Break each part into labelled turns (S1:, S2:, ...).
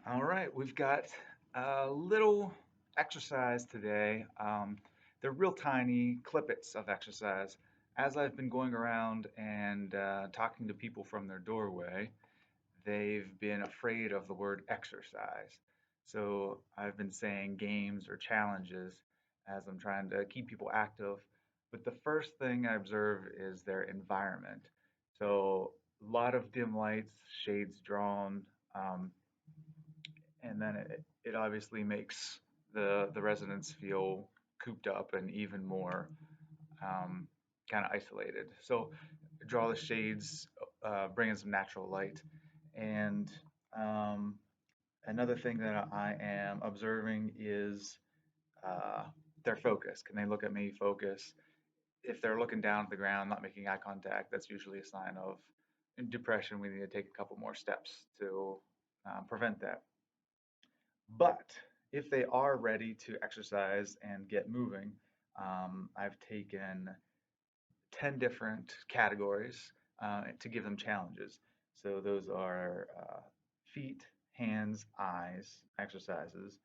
S1: All right, we've got a little exercise today. They're real tiny clippets of exercise. As I've been going around and talking to people from their doorway, they've been afraid of the word exercise. So I've been saying games or challenges as I'm trying to keep people active. But the first thing I observe is their environment. So a lot of dim lights, shades drawn, um, and then it obviously makes the residents feel cooped up and even more kind of isolated. So draw the shades, bring in some natural light, and um, another thing that I am observing is uh, their focus. Can they look at me, focus? If they're looking down at the ground, not making eye contact, that's usually a sign of depression. We need to take a couple more steps to prevent that. But if they are ready to exercise and get moving, I've taken 10 different categories to give them challenges. So those are feet, hands, eyes exercises,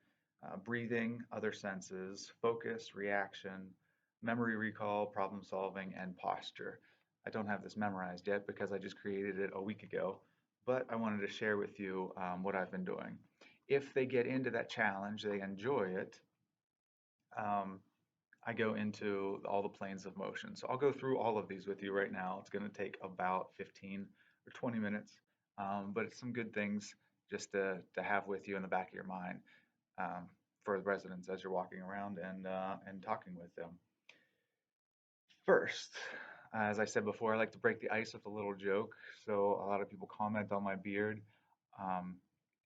S1: breathing, other senses, focus, reaction, memory recall, problem solving, and posture. I don't have this memorized yet because I just created it a week ago, but I wanted to share with you what I've been doing. If they get into that challenge, they enjoy it, um, I go into all the planes of motion. So I'll go through all of these with you right now. It's going to take about 15 or 20 minutes, but it's some good things just to have with you in the back of your mind um, for the residents as you're walking around and talking with them. First, as I said before, I like to break the ice with a little joke. So a lot of people comment on my beard, um,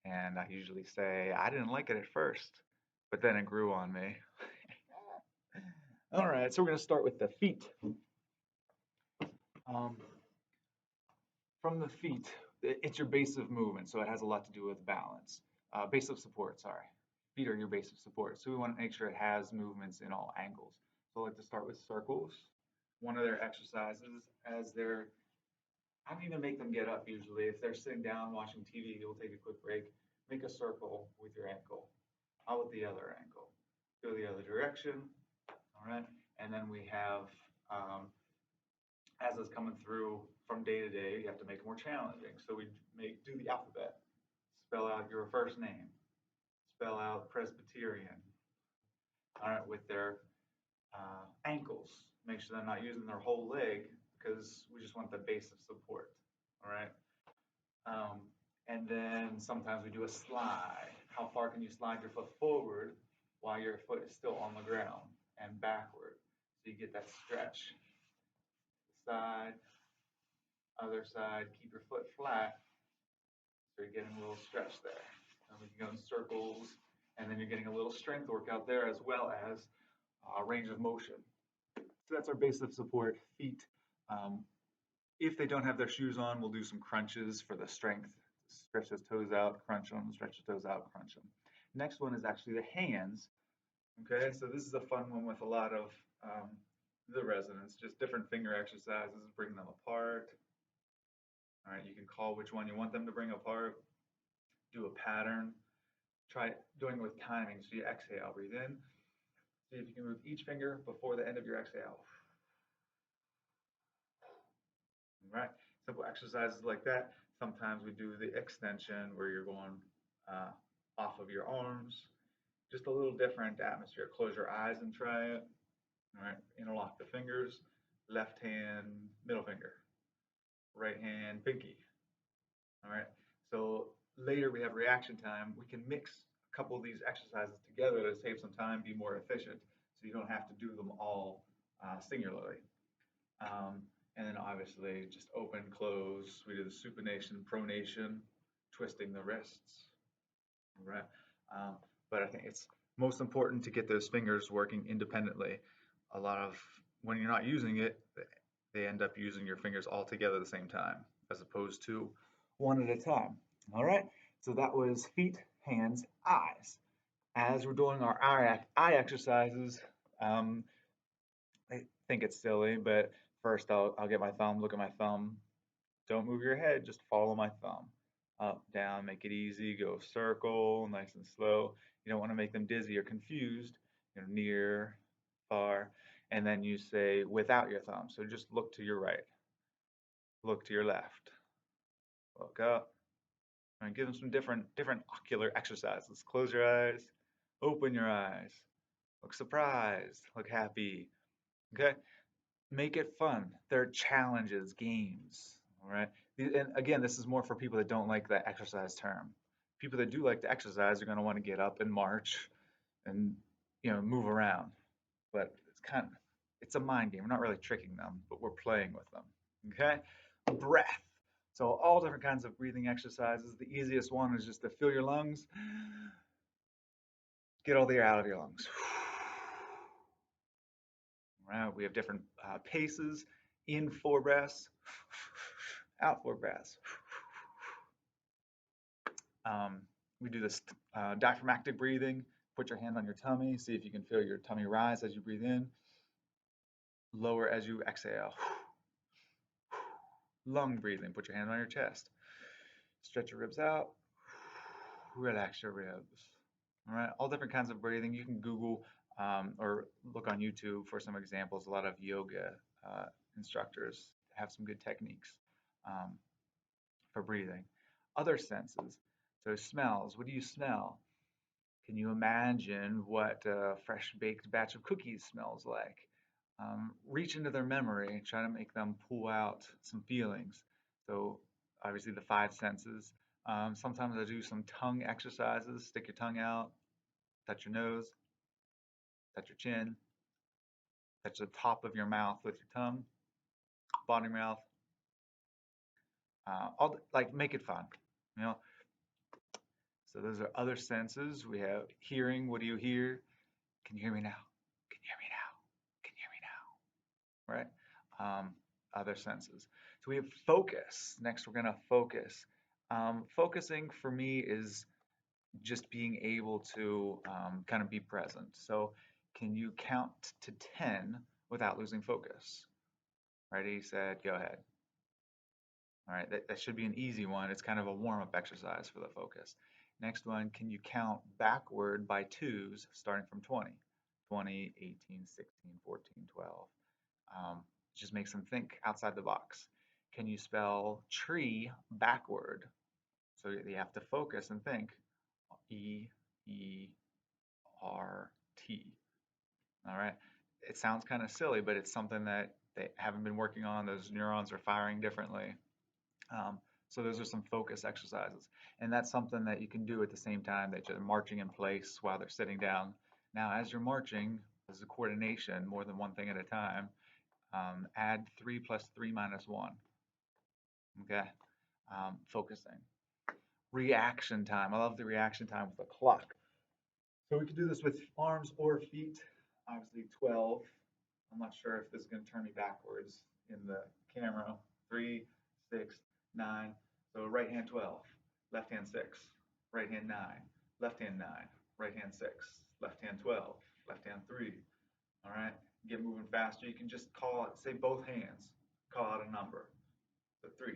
S1: and I usually say I didn't like it at first, but then it grew on me. All right, so we're going to start with the feet. Um, from the feet, it's your base of movement, so it has a lot to do with balance. Base of support, sorry. Feet are your base of support, so we want to make sure it has movements in all angles. So I like to start with circles. One of their exercises, as they're, I don't even make them get up usually. If they're sitting down watching TV, you'll take a quick break. Make a circle with your ankle. Out with the other ankle. Go the other direction. All right. And then we have as it's coming through from day to day, you have to make it more challenging. So we do the alphabet, spell out your first name, spell out Presbyterian. All right, with their ankles, make sure they're not using their whole leg because we just want the base of support. All right, um, and then sometimes we do a slide. How far can you slide your foot forward while your foot is still on the ground and backward? So you get that stretch. Side, other side, keep your foot flat. So you're getting a little stretch there. And we can go in circles, and then you're getting a little strength workout there as well as range of motion. So that's our base of support, feet. Um, if they don't have their shoes on, we'll do some crunches for the strength. Stretch those toes out, crunch them, stretch the toes out, crunch them. Next one is actually the hands. Okay, so this is a fun one with a lot of the residents, just different finger exercises, bring them apart. All right, you can call which one you want them to bring apart, do a pattern, try doing it with timing. So you exhale, breathe in. See if you can move each finger before the end of your exhale. All right. Simple exercises like that. Sometimes we do the extension where you're going uh, off of your arms. Just a little different atmosphere. Close your eyes and try it. All right. Interlock the fingers. Left hand, middle finger. Right hand, pinky. All right. So later we have reaction time. We can mix a couple of these exercises together to save some time, be more efficient, so you don't have to do them all singularly. Um, and then obviously just open, close. We do the supination, pronation, twisting the wrists. All right. But I think it's most important to get those fingers working independently. A lot of when you're not using it, they end up using your fingers all together at the same time, as opposed to one at a time. All right. So that was feet, hands, eyes. As we're doing our eye exercises, um, I think it's silly, but first I'll get my thumb, look at my thumb. Don't move your head, just follow my thumb. Up, down, make it easy. Go circle, nice and slow. You don't want to make them dizzy or confused. Near, far, and then you say without your thumb. So just look to your right, look to your left, look up, and give them some different ocular exercises. Close your eyes, open your eyes, look surprised, look happy. Okay, make it fun. They're challenges, games. All right. And again, this is more for people that don't like the exercise term. People that do like to exercise are going to want to get up and march and move around. But it's a mind game. We're not really tricking them, but we're playing with them. Okay? Breath. So all different kinds of breathing exercises. The easiest one is just to fill your lungs, get all the air out of your lungs. All right, we have different paces. In 4 breaths, out 4 breaths. Um, we do this diaphragmatic breathing. Put your hand on your tummy. See if you can feel your tummy rise as you breathe in. Lower as you exhale. Lung breathing. Put your hand on your chest. Stretch your ribs out. Relax your ribs. All right, all different kinds of breathing. You can Google or look on YouTube for some examples. A lot of yoga instructors have some good techniques um, for breathing. Other senses. So smells. What do you smell? Can you imagine what a fresh baked batch of cookies smells like? Reach into their memory, try to make them pull out some feelings. So obviously the 5 senses. Sometimes I do some tongue exercises. Stick your tongue out, touch your nose, touch your chin, touch the top of your mouth with your tongue, bottom of your mouth. All like make it fun, you know. So those are other senses. We have hearing. What do you hear? Can you hear me now? Can you hear me now? Can you hear me now? Right? Other senses. So we have focus. Next, we're going to focus. Focusing for me is just being able to kind of be present. So, can you count to 10 without losing focus? Ready, set, go ahead. All right, that should be an easy one. It's kind of a warm-up exercise for the focus. Next one, can you count backward by twos starting from 20? 20, 18, 16, 14, 12. Just makes them think outside the box. Can you spell tree backward? So you have to focus and think. E, E, R, T. All right. It sounds kind of silly, but it's something that they haven't been working on. Those neurons are firing differently. So those are some focus exercises. And that's something that you can do at the same time that you're marching in place while they're sitting down. Now, as you're marching, this is a coordination, more than one thing at a time. Add 3 plus 3 minus 1. Okay. Focusing. Reaction time. I love the reaction time with the clock. So we can do this with arms or feet. Obviously 12. I'm not sure if this is going to turn me backwards in the camera. 3, 6, 9. So right hand 12, left hand 6, right hand 9, left hand 9, right hand 6, left hand 12, left hand 3. All right. Get moving faster. You can just call it, say both hands, call out a number. So 3,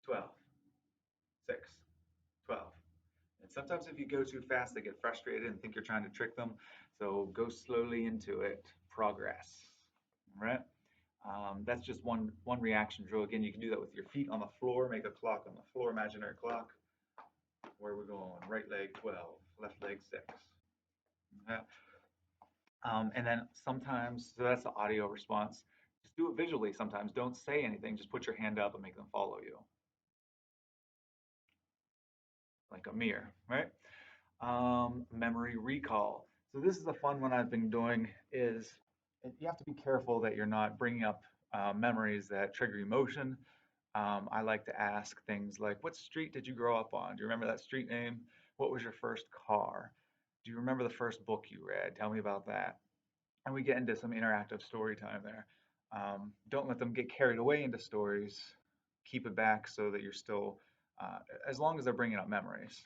S1: 12, 6, 12. And sometimes if you go too fast, they get frustrated and think you're trying to trick them. So go slowly into it. Progress. All right. That's just one reaction drill. Again, you can do that with your feet on the floor. Make a clock on the floor, imaginary clock. Where we're going. Right leg 12, left leg 6. Okay. And then sometimes, so that's the audio response. Just do it visually sometimes. Don't say anything. Just put your hand up and make them follow you. Like a mirror, right? Memory recall. So this is a fun one I've been doing is you have to be careful that you're not bringing up memories that trigger emotion. I like to ask things like, what street did you grow up on? Do you remember that street name? What was your first car? Do you remember the first book you read? Tell me about that. And we get into some interactive story time there. Don't let them get carried away into stories. Keep it back so that you're still, as long as they're bringing up memories.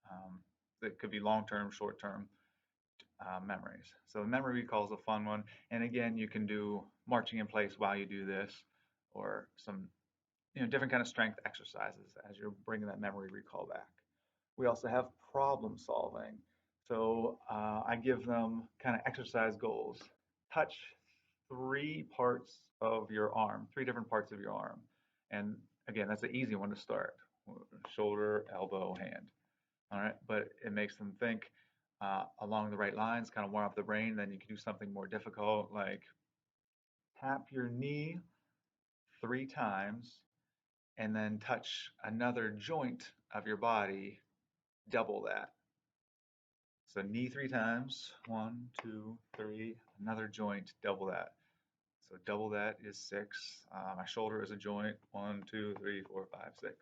S1: Um, that could be long-term, short-term memories. So memory recall is a fun one. And again, you can do marching in place while you do this, or some different kind of strength exercises as you're bringing that memory recall back. We also have problem solving. So I give them kind of exercise goals. Touch three different parts of your arm. And again, that's an easy one to start. Shoulder, elbow, hand. All right, but it makes them think along the right lines, kind of warm up the brain. Then you can do something more difficult like tap your knee 3 times and then touch another joint of your body, double that. So knee 3 times, 1, 2, 3, another joint, double that. So double that is 6. My shoulder is a joint, 1, 2, 3, 4, 5, 6.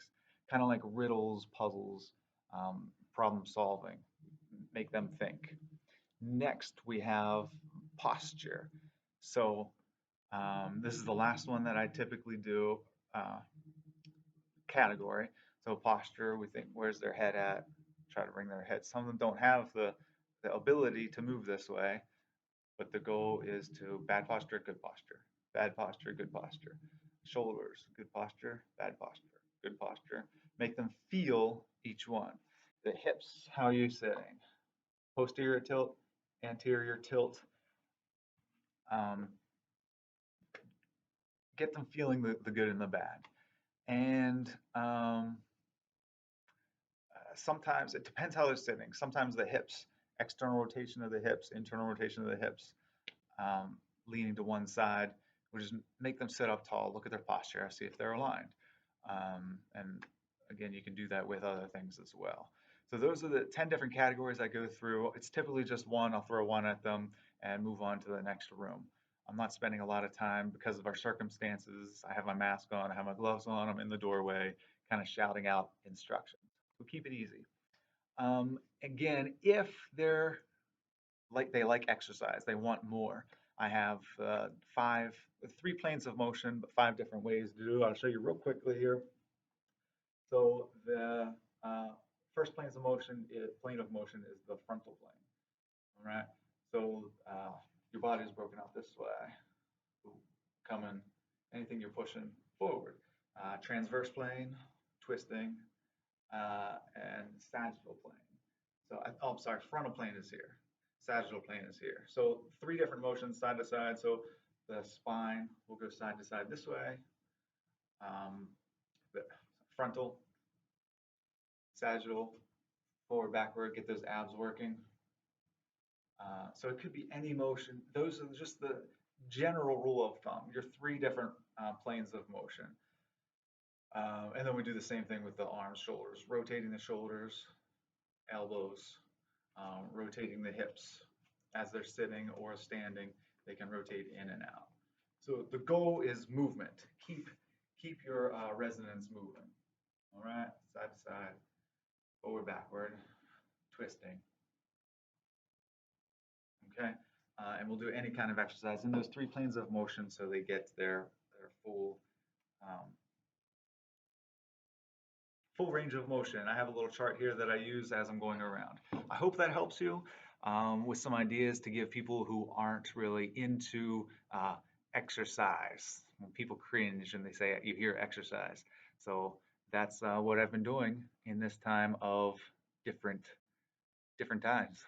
S1: Kind of like riddles, puzzles, problem solving. Make them think. Next, we have posture. So this is the last one that I typically do. Uh, Category. So posture, we think where's their head at? Try to bring their head. Some of them don't have the ability to move this way, but the goal is to bad posture, good posture, bad posture, good posture. Shoulders, good posture, bad posture, good posture. Make them feel each one. The hips, how are you sitting? Posterior tilt, anterior tilt. Um, get them feeling the good and the bad. And sometimes it depends how they're sitting. Sometimes the hips, external rotation of the hips, internal rotation of the hips, leaning to one side, will just make them sit up tall, look at their posture, see if they're aligned. And again, you can do that with other things as well. So those are the 10 different categories I go through. It's typically just one. I'll throw one at them and move on to the next room. I'm not spending a lot of time because of our circumstances. I have my mask on, I have my gloves on, I'm in the doorway, kind of shouting out instructions. So keep it easy. Again, if they're they like exercise, they want more. I have 3 planes of motion, but 5 different ways to do it. I'll show you real quickly here. So the first plane of motion is the frontal plane. All right. So your body is broken out this way, coming, anything you're pushing forward. Transverse plane, twisting, and sagittal plane. So, I'm sorry, frontal plane is here. Sagittal plane is here. So 3 different motions side to side. So the spine will go side to side this way. The frontal, sagittal, forward, backward, get those abs working. So it could be any motion. Those are just the general rule of thumb. Your 3 different planes of motion. And then we do the same thing with the arms, shoulders, rotating the shoulders, elbows, rotating the hips as they're sitting or standing. They can rotate in and out. So the goal is movement. Keep your resonance moving. All right, side to side, forward, backward, twisting. Okay, and we'll do any kind of exercise in those 3 planes of motion so they get their um, full range of motion. I have a little chart here that I use as I'm going around. I hope that helps you with some ideas to give people who aren't really into exercise. When people cringe and they say you hear exercise. So that's what I've been doing in this time of different times.